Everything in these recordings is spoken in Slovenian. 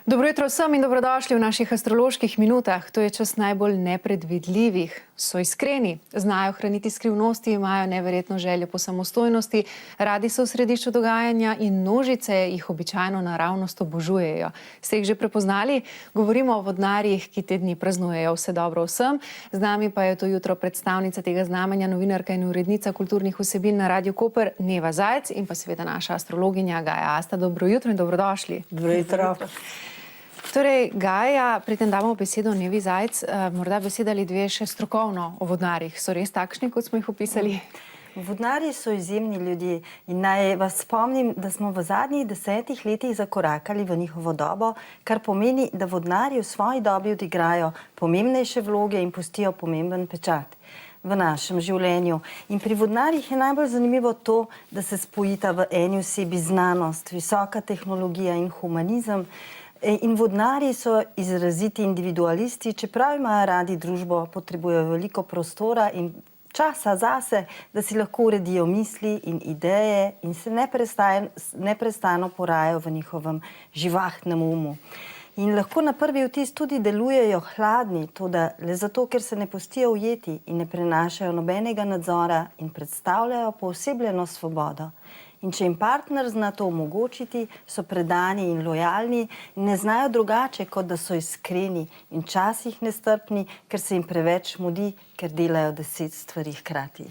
Dobro jutro vsem in dobrodošli v naših astroloških minutah. To je čas najbolj nepredvidljivih. So iskreni, znajo hraniti skrivnosti, imajo neverjetno željo po samostojnosti, radi so v središču dogajanja in množice jih običajno naravnost obožujejo. Ste jih že prepoznali? Govorimo o vodnarjih, ki te dni praznujejo. Vse dobro vsem. Z nami pa je to jutro predstavnica tega znamenja, novinarka in urednica kulturnih vsebin na Radiu Koper, Neva Zajc, in pa seveda naša astrologinja Gaja Asta. Dobro jutro in dobrodošli. Dobro jutro. Torej, Gaja, preden damo besedo Nevi Zajc, morda beseda ali dve še strokovno o vodnarjih. So res takšni, kot smo jih opisali? Vodnarji so izjemni ljudje in naj vas spomnim, da smo v zadnjih 10 letih zakorakali v njihovo dobo, kar pomeni, da vodnarji v svoji dobi odigrajo pomembnejše vloge in pustijo pomemben pečat v našem življenju. In pri vodnarjih je najbolj zanimivo to, da se spojita v eni osebi znanost, visoka tehnologija in humanizem. In vodnarji so izraziti individualisti, čeprav imajo radi družbo, potrebujejo veliko prostora in časa zase, da si lahko uredijo misli in ideje in se neprestano porajajo v njihovem živahnem umu. In lahko na prvi vtis tudi delujejo hladni, toda le zato, ker se ne pustijo ujeti in ne prenašajo nobenega nadzora in predstavljajo poosebljeno svobodo. In če jim partner zna to omogočiti, so predani in lojalni in ne znajo drugače, kot da so iskreni in včasih nestrpni, ker se jim preveč mudi, ker delajo 10 stvari hkrati.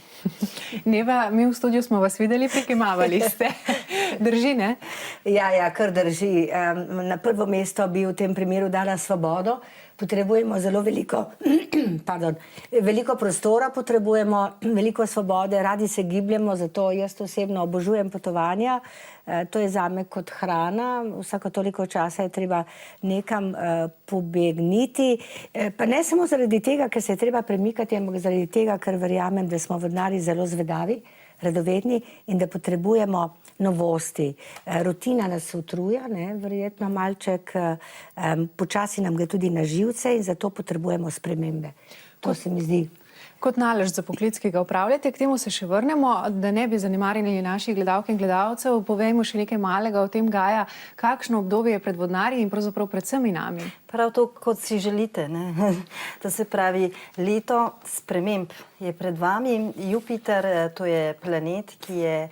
Neva, mi v studiu smo vas videli, prikimavali ste. Drži, ne? Ja, kar drži. Na prvo mesto bi v tem primeru dala svobodo. Potrebujemo zelo veliko prostora, potrebujemo veliko svobode, radi se gibljemo, zato jaz osebno obožujem potovanja. To je zame kot hrana, vsako toliko časa je treba nekam pobegniti. Pa ne samo zaradi tega, ker se je treba premikati, ampak zaradi tega, ker verjamem, da smo vodnarji zelo zvedavi, radovedni in da potrebujemo novosti. Rutina nas utruja, verjetno malček, počasi nam gre tudi na živce in zato potrebujemo spremembe. To se mi zdi. Kot nalož za poklic, ki ga upravljate, k temu se še vrnemo, da ne bi zanemarili naših gledalk in gledalcev. Povejmo še nekaj malega o tem, Gaja, kakšno obdobje je pred vodnarji in pravzaprav predvsem nami. Prav to, kot si želite, ne? To se pravi, leto sprememb je pred vami. Jupiter, to je planet, ki je,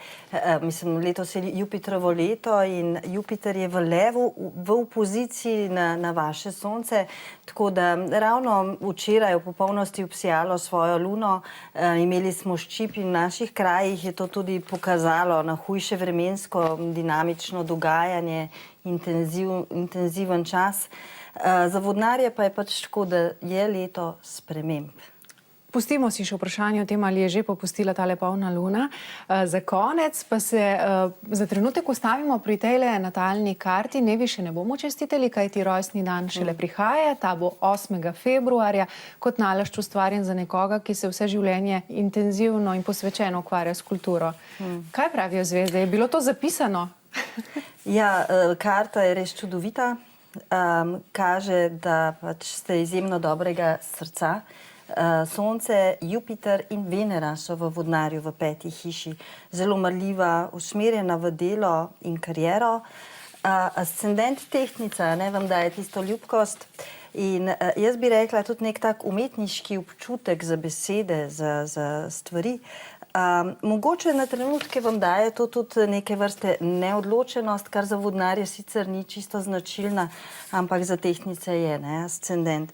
letos je Jupiterovo leto in Jupiter je v levu, v opoziciji na vaše sonce, tako da ravno včeraj v popolnosti obsijalo svojo luno, imeli smo ščip in v naših krajih je to tudi pokazalo na hujše vremensko dinamično dogajanje, intenziven čas. Za vodnarje pa je pač tako, da je leto sprememb. Pustimo si še vprašanje o tem, ali je že popustila tale polna luna. Za konec pa se za trenutek ustavimo pri tejle natalni karti. Nevi še ne bomo čestitali, kajti rojstni dan šele prihaja. Ta bo 8. februarja, kot nalašč ustvarjen za nekoga, ki se vse življenje intenzivno in posvečeno ukvarja s kulturo. Kaj pravijo zvezde? Je bilo to zapisano? Ja, karta je res čudovita. Kaže, da pač ste izjemno dobrega srca. Sonce, Jupiter in Venera so v vodnarju v 5. hiši. Zelo marljiva, usmerjena v delo in kariero. Ascendent tehtnica, vam daje tisto ljubkost. In jaz bi rekla tudi nek tak umetniški občutek za besede, za stvari. Mogoče na trenutke vam daje to tudi neke vrste neodločenost, kar za vodnarje sicer ni čisto značilna, ampak za tehtnice je, ascendent.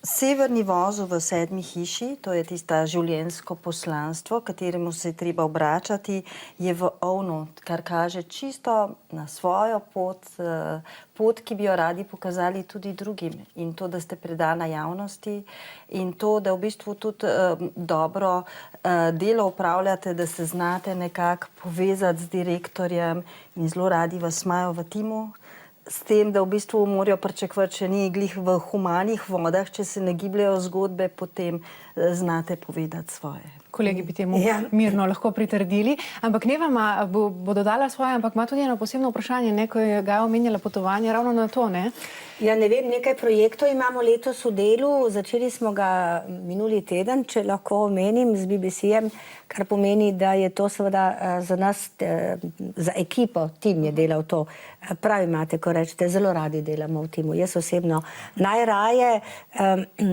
Severni vozel v 7. hiši, to je tista življenjsko poslanstvo, kateremu se je treba obračati, je v ovnu, kar kaže čisto na svojo pot, ki bi jo radi pokazali tudi drugim. In to, da ste predana javnosti in to, da v bistvu tudi dobro delo upravljate, da se znate nekako povezati z direktorjem in zelo radi vas imajo v timu. S tem, da v bistvu morajo pričakovati, če ni glih v humanih vodah, če se ne gibljajo zgodbe, potem znate povedati svoje. kolegi bi temu mirno lahko pritrdili. Ampak Neva bo dodala svoje, ampak ima tudi eno posebno vprašanje, ko je ga omenjala potovanje ravno na to, ne? Ja, ne vem, nekaj projektov imamo letos v delu. Začeli smo ga minuli teden, če lahko omenim, z BBC-jem, kar pomeni, da je to seveda za nas, za ekipo, tim je delal to. Prav imate, ko rečete, zelo radi delamo v timu. Jaz osebno najraje,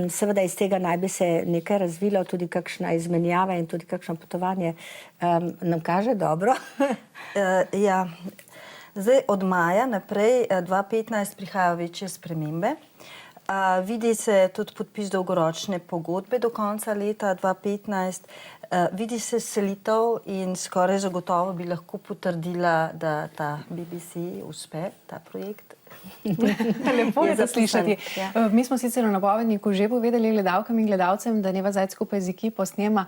seveda iz tega naj bi se nekaj razvilo, tudi kakšna izmenjava in tudi kakšno potovanje nam kaže dobro. Ja. Zdaj, od maja naprej 2015 prihajajo večje spremembe. Vidi se tudi podpis dolgoročne pogodbe do konca leta 2015. Vidi se selitev in skoraj zagotovo bi lahko potrdila, da ta BBC uspe, ta projekt. Lepo je to slišati. Ja. Mi smo sicer v napovedniku že povedali gledalkam in gledalcem, da Neva Zajc skupaj z ekipo snema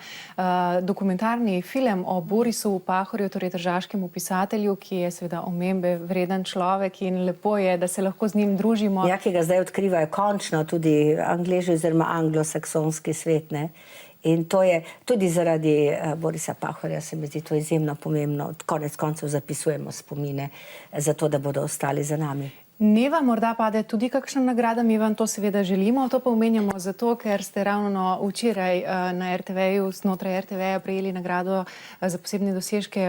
dokumentarni film o Borisu Pahorju, torej tržaškemu pisatelju, ki je seveda omembe vreden človek in lepo je, da se lahko z njim družimo. Ja, ki ga zdaj odkrivajo končno tudi Angleži oziroma anglosaksonski svet, ne? In to je tudi zaradi Borisa Pahorja, se mi zdi to izjemno pomembno. Konec koncev zapisujemo spomine za to, da bodo ostali za nami. Neva morda pade tudi kakšna nagrada, mi vam to seveda želimo, to pa omenjamo zato, ker ste ravno včeraj na RTV-ju, znotraj RTV-ja prejeli nagrado za posebne dosežke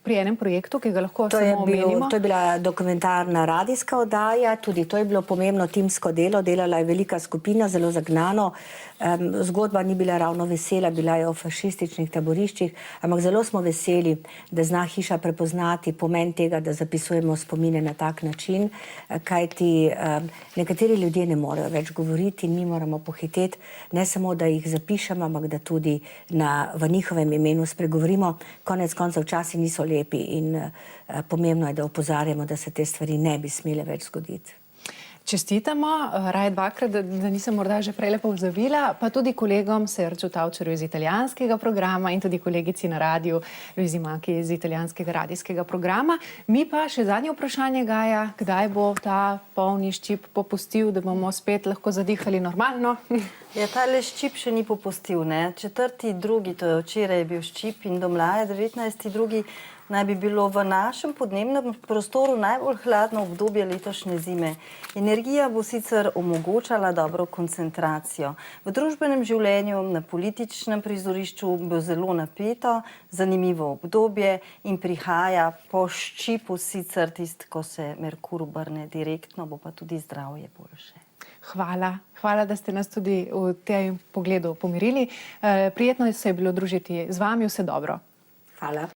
pri enem projektu, ki ga lahko samo omenimo. To je bila dokumentarna radijska oddaja, tudi to je bilo pomembno timsko delo, delala je velika skupina, zelo zagnano. Zgodba ni bila ravno vesela, bila je o fašističnih taboriščih, ampak zelo smo veseli, da zna hiša prepoznati pomen tega, da zapisujemo spomine na tak način, kajti nekateri ljudje ne morejo več govoriti in mi moramo pohiteti, ne samo, da jih zapišemo, ampak da tudi v njihovem imenu spregovorimo. Konec koncev časi niso lepi in pomembno je, da opozarjamo, da se te stvari ne bi smele več zgoditi. Čestitamo, raje dvakrat, da nisem morda že prej lepo vzavila, pa tudi kolegom Sergio Tavčarju iz italijanskega programa in tudi kolegici na radiju Luizi Maki iz italijanskega radijskega programa. Mi pa še zadnje vprašanje, Gaja, kdaj bo ta polni ščip popustil, da bomo spet lahko zadihali normalno? Ja, tale ščip še ni popustil, ne. 4.2., to je včeraj bil ščip in do mlaja 19.2. naj bi bilo v našem podnebnem prostoru najbolj hladno obdobje letošnje zime. Energija bo sicer omogočala dobro koncentracijo. V družbenem življenju, na političnem prizorišču bo zelo napeto, zanimivo obdobje in prihaja po ščipu sicer tisto, ko se Merkur obrne direktno, bo pa tudi zdravje boljše. Hvala, da ste nas tudi v tem pogledu pomirili. Prijetno se je bilo družiti z vami, vse dobro. Hvala.